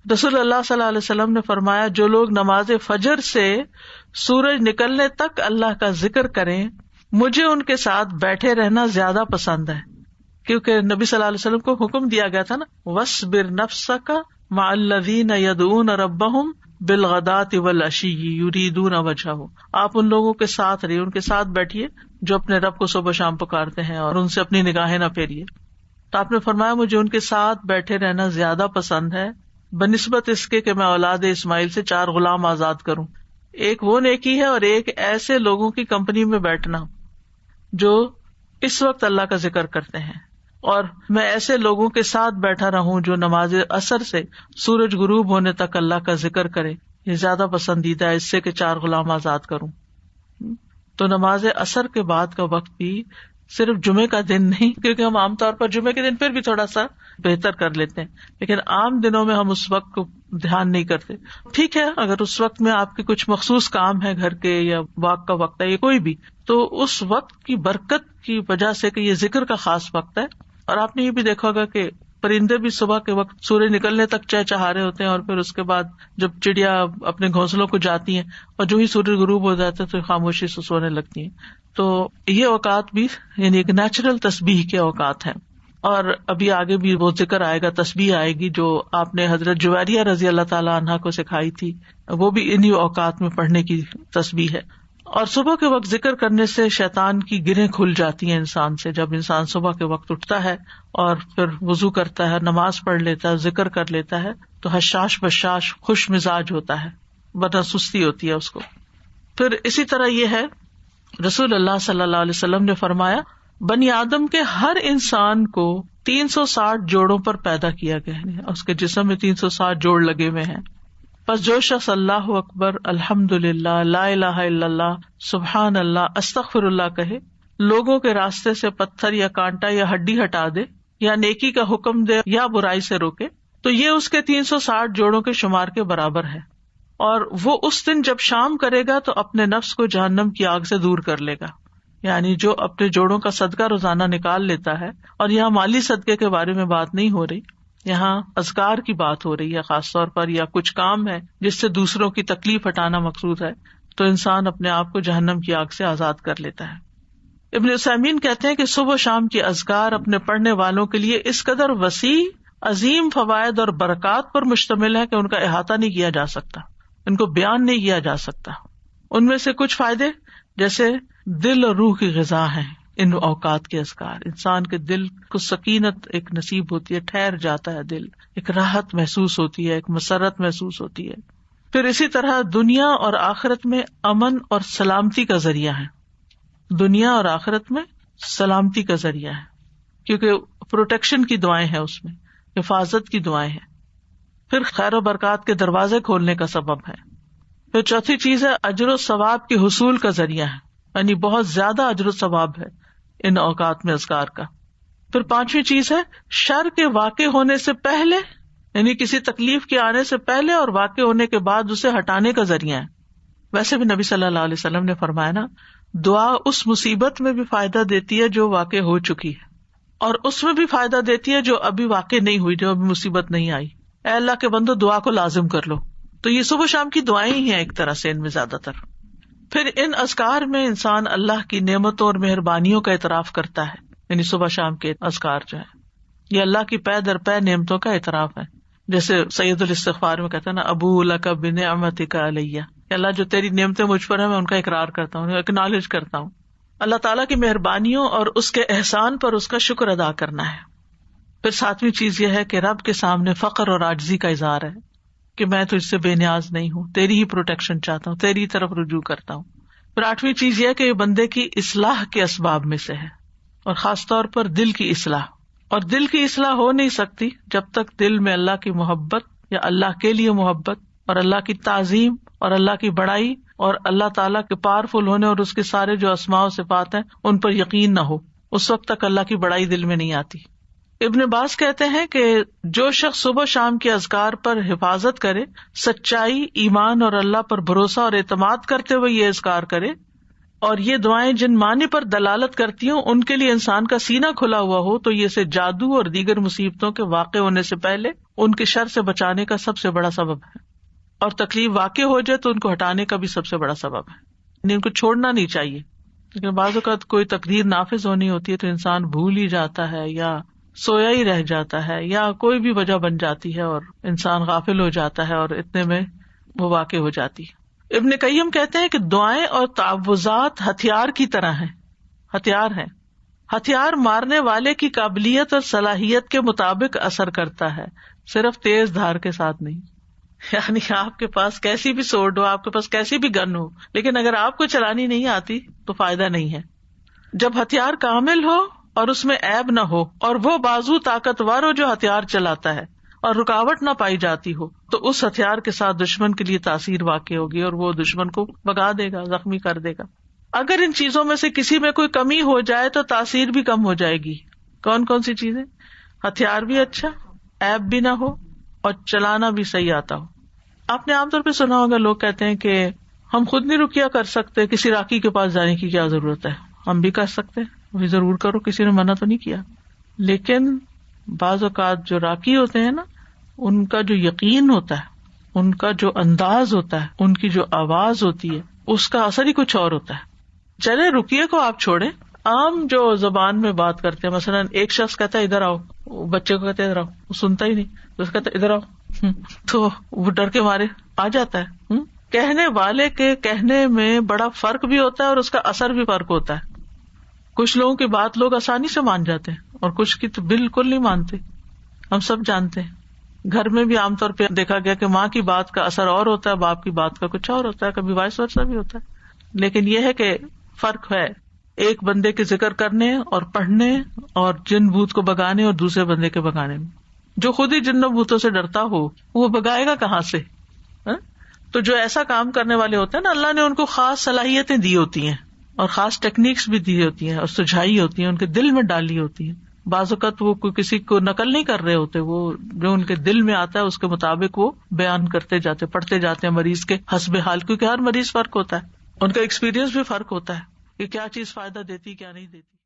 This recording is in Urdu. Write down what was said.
رسول اللہ صلی اللہ علیہ وسلم نے فرمایا جو لوگ نماز فجر سے سورج نکلنے تک اللہ کا ذکر کریں مجھے ان کے ساتھ بیٹھے رہنا زیادہ پسند ہے، کیونکہ نبی صلی اللہ علیہ وسلم کو حکم دیا گیا تھا نا وَاصْبِرْ نَفْسَكَ مَعَ الَّذِينَ يَدْعُونَ رَبَّهُمْ بِالْغَدَاةِ وَالْعَشِيِّ يُرِيدُونَ وَجْهَهُ، آپ ان لوگوں کے ساتھ رہیے، ان کے ساتھ بیٹھیے جو اپنے رب کو صبح شام پکارتے ہیں اور ان سے اپنی نگاہیں نہ پھیریے۔ تو آپ نے فرمایا مجھے ان کے ساتھ بیٹھے رہنا زیادہ پسند ہے بنسبت اس کے کہ میں اولاد اسماعیل سے 4 غلام آزاد کروں۔ ایک وہ نیکی ہے اور ایک ایسے لوگوں کی کمپنی میں بیٹھنا جو اس وقت اللہ کا ذکر کرتے ہیں، اور میں ایسے لوگوں کے ساتھ بیٹھا رہوں جو نماز عصر سے سورج غروب ہونے تک اللہ کا ذکر کرے، یہ زیادہ پسندیدہ ہے اس سے کہ 4 غلام آزاد کروں۔ تو نماز عصر کے بعد کا وقت بھی صرف جمعے کا دن نہیں، کیونکہ ہم عام طور پر جمعے کے دن پھر بھی تھوڑا سا بہتر کر لیتے ہیں، لیکن عام دنوں میں ہم اس وقت کو دھیان نہیں کرتے۔ ٹھیک ہے، اگر اس وقت میں آپ کے کچھ مخصوص کام ہے گھر کے یا واک کا وقت ہے یا کوئی بھی، تو اس وقت کی برکت کی وجہ سے کہ یہ ذکر کا خاص وقت ہے۔ اور آپ نے یہ بھی دیکھا ہوگا کہ پرندے بھی صبح کے وقت سورج نکلنے تک چہچہا رہے ہوتے ہیں، اور پھر اس کے بعد جب چڑیا اپنے گھونسلوں کو جاتی ہیں اور جو ہی سورج غروب ہو جاتا ہے تو خاموشی سے سونے لگتی ہیں۔ تو یہ اوقات بھی یعنی ایک نیچرل تسبیح کے اوقات ہیں، اور ابھی آگے بھی وہ ذکر آئے گا، تسبیح آئے گی جو آپ نے حضرت جویریہ رضی اللہ تعالی عنہا کو سکھائی تھی، وہ بھی انہی اوقات میں پڑھنے کی تسبیح ہے۔ اور صبح کے وقت ذکر کرنے سے شیطان کی گرہیں کھل جاتی ہیں انسان سے۔ جب انسان صبح کے وقت اٹھتا ہے اور پھر وضو کرتا ہے، نماز پڑھ لیتا ہے، ذکر کر لیتا ہے، تو حشاش بشاش خوش مزاج ہوتا ہے، ورنہ سستی ہوتی ہے اس کو۔ پھر اسی طرح یہ ہے، رسول اللہ صلی اللہ علیہ وسلم نے فرمایا بنی آدم کے ہر انسان کو 360 جوڑوں پر پیدا کیا گیا ہے، اس کے جسم میں 360 جوڑ لگے ہوئے ہیں۔ پس جو شخص اللہ اکبر، الحمدللہ، لا الہ الا اللہ، سبحان اللہ، استغفر اللہ کہے، لوگوں کے راستے سے پتھر یا کانٹا یا ہڈی ہٹا دے، یا نیکی کا حکم دے یا برائی سے روکے، تو یہ اس کے 360 جوڑوں کے شمار کے برابر ہے، اور وہ اس دن جب شام کرے گا تو اپنے نفس کو جہنم کی آگ سے دور کر لے گا۔ یعنی جو اپنے جوڑوں کا صدقہ روزانہ نکال لیتا ہے، اور یہاں مالی صدقے کے بارے میں بات نہیں ہو رہی، یہاں اذکار کی بات ہو رہی ہے خاص طور پر، یا کچھ کام ہے جس سے دوسروں کی تکلیف ہٹانا مقصود ہے، تو انسان اپنے آپ کو جہنم کی آگ سے آزاد کر لیتا ہے۔ ابن عثیمین کہتے ہیں کہ صبح و شام کی اذکار اپنے پڑھنے والوں کے لیے اس قدر وسیع، عظیم فوائد اور برکات پر مشتمل ہے کہ ان کا احاطہ نہیں کیا جا سکتا، ان کو بیان نہیں کیا جا سکتا۔ ان میں سے کچھ فائدے جیسے دل اور روح کی غذا ہیں ان اوقات کے اذکار، انسان کے دل کو سکینت ایک نصیب ہوتی ہے، ٹھہر جاتا ہے دل، ایک راحت محسوس ہوتی ہے، ایک مسرت محسوس ہوتی ہے۔ پھر اسی طرح دنیا اور آخرت میں امن اور سلامتی کا ذریعہ ہے، دنیا اور آخرت میں سلامتی کا ذریعہ ہے، کیونکہ پروٹیکشن کی دعائیں ہیں اس میں، حفاظت کی دعائیں ہیں۔ پھر خیر و برکات کے دروازے کھولنے کا سبب ہے۔ پھر چوتھی چیز ہے اجر و ثواب کے حصول کا ذریعہ ہے، یعنی بہت زیادہ اجر و ثواب ہے ان اوقات میں اذکار کا۔ پھر پانچویں چیز ہے شر کے واقع ہونے سے پہلے، یعنی کسی تکلیف کے آنے سے پہلے اور واقع ہونے کے بعد اسے ہٹانے کا ذریعہ ہے۔ ویسے بھی نبی صلی اللہ علیہ وسلم نے فرمایا نا، دعا اس مصیبت میں بھی فائدہ دیتی ہے جو واقع ہو چکی ہے، اور اس میں بھی فائدہ دیتی ہے جو ابھی واقع نہیں ہوئی، جو ابھی مصیبت نہیں آئی۔ اے اللہ کے بندو دعا کو لازم کر لو۔ تو یہ صبح شام کی دعائیں ہی ہیں ایک طرح سے ان میں زیادہ تر۔ پھر ان اذکار میں انسان اللہ کی نعمتوں اور مہربانیوں کا اعتراف کرتا ہے، یعنی صبح شام کے اذکار جو ہے یہ اللہ کی پے در پے نعمتوں کا اعتراف ہے، جیسے سید الاستغفار میں کہتا ہے نا، ابو لک بنعمتک علیہ، کہ اللہ جو تیری نعمتیں مجھ پر ہیں میں ان کا اقرار کرتا ہوں، ایکنالج کرتا ہوں۔ اللہ تعالیٰ کی مہربانیوں اور اس کے احسان پر اس کا شکر ادا کرنا ہے۔ پھر ساتویں چیز یہ ہے کہ رب کے سامنے فقر اور عاجزی کا اظہار ہے کہ میں تجھ سے بے نیاز نہیں ہوں، تیری ہی پروٹیکشن چاہتا ہوں، تیری طرف رجوع کرتا ہوں۔ پھر آٹھویں چیز یہ کہ یہ بندے کی اصلاح کے اسباب میں سے ہے، اور خاص طور پر دل کی اصلاح۔ اور دل کی اصلاح ہو نہیں سکتی جب تک دل میں اللہ کی محبت یا اللہ کے لیے محبت اور اللہ کی تعظیم اور اللہ کی بڑائی اور اللہ تعالیٰ کے پاورفل ہونے اور اس کے سارے جو اسماء و صفات ہیں ان پر یقین نہ ہو، اس وقت تک اللہ کی بڑائی دل میں نہیں آتی۔ ابن باز کہتے ہیں کہ جو شخص صبح شام کے اذکار پر حفاظت کرے، سچائی، ایمان اور اللہ پر بھروسہ اور اعتماد کرتے ہوئے یہ اذکار کرے، اور یہ دعائیں جن معنی پر دلالت کرتی ہوں ان کے لیے انسان کا سینہ کھلا ہوا ہو تو یہ اسے جادو اور دیگر مصیبتوں کے واقع ہونے سے پہلے ان کے شر سے بچانے کا سب سے بڑا سبب ہے، اور تکلیف واقع ہو جائے تو ان کو ہٹانے کا بھی سب سے بڑا سبب ہے، یعنی ان کو چھوڑنا نہیں چاہیے. لیکن بعض اوقات کوئی تقدیر نافذ ہونی ہوتی ہے تو انسان بھول ہی جاتا ہے یا سویا ہی رہ جاتا ہے یا کوئی بھی وجہ بن جاتی ہے اور انسان غافل ہو جاتا ہے اور اتنے میں وہ واقع ہو جاتی ہے. ابن قیم کہتے ہیں کہ دعائیں اور تعوذات ہتھیار کی طرح ہیں، ہتھیار ہیں. ہتھیار مارنے والے کی قابلیت اور صلاحیت کے مطابق اثر کرتا ہے، صرف تیز دھار کے ساتھ نہیں. یعنی آپ کے پاس کیسی بھی سورڈ ہو، آپ کے پاس کیسی بھی گن ہو، لیکن اگر آپ کو چلانی نہیں آتی تو فائدہ نہیں ہے. جب ہتھیار کامل ہو اور اس میں عیب نہ ہو اور وہ بازو طاقتور ہو جو ہتھیار چلاتا ہے اور رکاوٹ نہ پائی جاتی ہو تو اس ہتھیار کے ساتھ دشمن کے لیے تاثیر واقع ہوگی اور وہ دشمن کو بھگا دے گا، زخمی کر دے گا. اگر ان چیزوں میں سے کسی میں کوئی کمی ہو جائے تو تاثیر بھی کم ہو جائے گی. کون کون سی چیزیں؟ ہتھیار بھی اچھا، عیب بھی نہ ہو اور چلانا بھی صحیح آتا ہو. آپ نے عام طور پہ سنا ہوگا لوگ کہتے ہیں کہ ہم خود نہیں رقیہ کر سکتے، کسی راقی کے پاس جانے کی کیا ضرورت ہے. ہم بھی کر سکتے ہیں، وہ ضرور کرو، کسی نے منع تو نہیں کیا. لیکن بعض اوقات جو راقی ہوتے ہیں نا، ان کا جو یقین ہوتا ہے، ان کا جو انداز ہوتا ہے، ان کی جو آواز ہوتی ہے، اس کا اثر ہی کچھ اور ہوتا ہے. چلے رقیے کو آپ چھوڑیں، عام جو زبان میں بات کرتے ہیں، مثلاً ایک شخص کہتا ہے ادھر آؤ، بچے کو کہتے ہیں ادھر آؤ، وہ سنتا ہی نہیں، اس کہتا ہے ادھر آؤ، تو وہ ڈر کے مارے آ جاتا ہے. کہنے والے کے کہنے میں بڑا فرق بھی ہوتا ہے اور اس کا اثر بھی فرق ہوتا ہے. کچھ لوگوں کی بات لوگ آسانی سے مان جاتے ہیں اور کچھ کی تو بالکل نہیں مانتے. ہم سب جانتے ہیں گھر میں بھی عام طور پہ دیکھا گیا کہ ماں کی بات کا اثر اور ہوتا ہے، باپ کی بات کا کچھ اور ہوتا ہے، کبھی وائس ورسا بھی ہوتا ہے. لیکن یہ ہے کہ فرق ہے ایک بندے کے ذکر کرنے اور پڑھنے اور جن بھوت کو بگانے اور دوسرے بندے کے بگانے میں. جو خود ہی جن بھوتوں سے ڈرتا ہو وہ بگائے گا کہاں سے؟ تو جو ایسا کام کرنے والے ہوتے ہیں نا، اللہ نے ان کو خاص صلاحیتیں دی ہوتی ہیں اور خاص ٹیکنیکس بھی دی ہوتی ہیں اور سجھائی ہوتی ہیں، ان کے دل میں ڈالی ہوتی ہیں. بعض اوقات وہ کسی کو نقل نہیں کر رہے ہوتے، وہ جو ان کے دل میں آتا ہے اس کے مطابق وہ بیان کرتے جاتے، پڑھتے جاتے ہیں مریض کے حسب حال، کیونکہ ہر مریض فرق ہوتا ہے، ان کا ایکسپیرئنس بھی فرق ہوتا ہے کہ کیا چیز فائدہ دیتی کیا نہیں دیتی.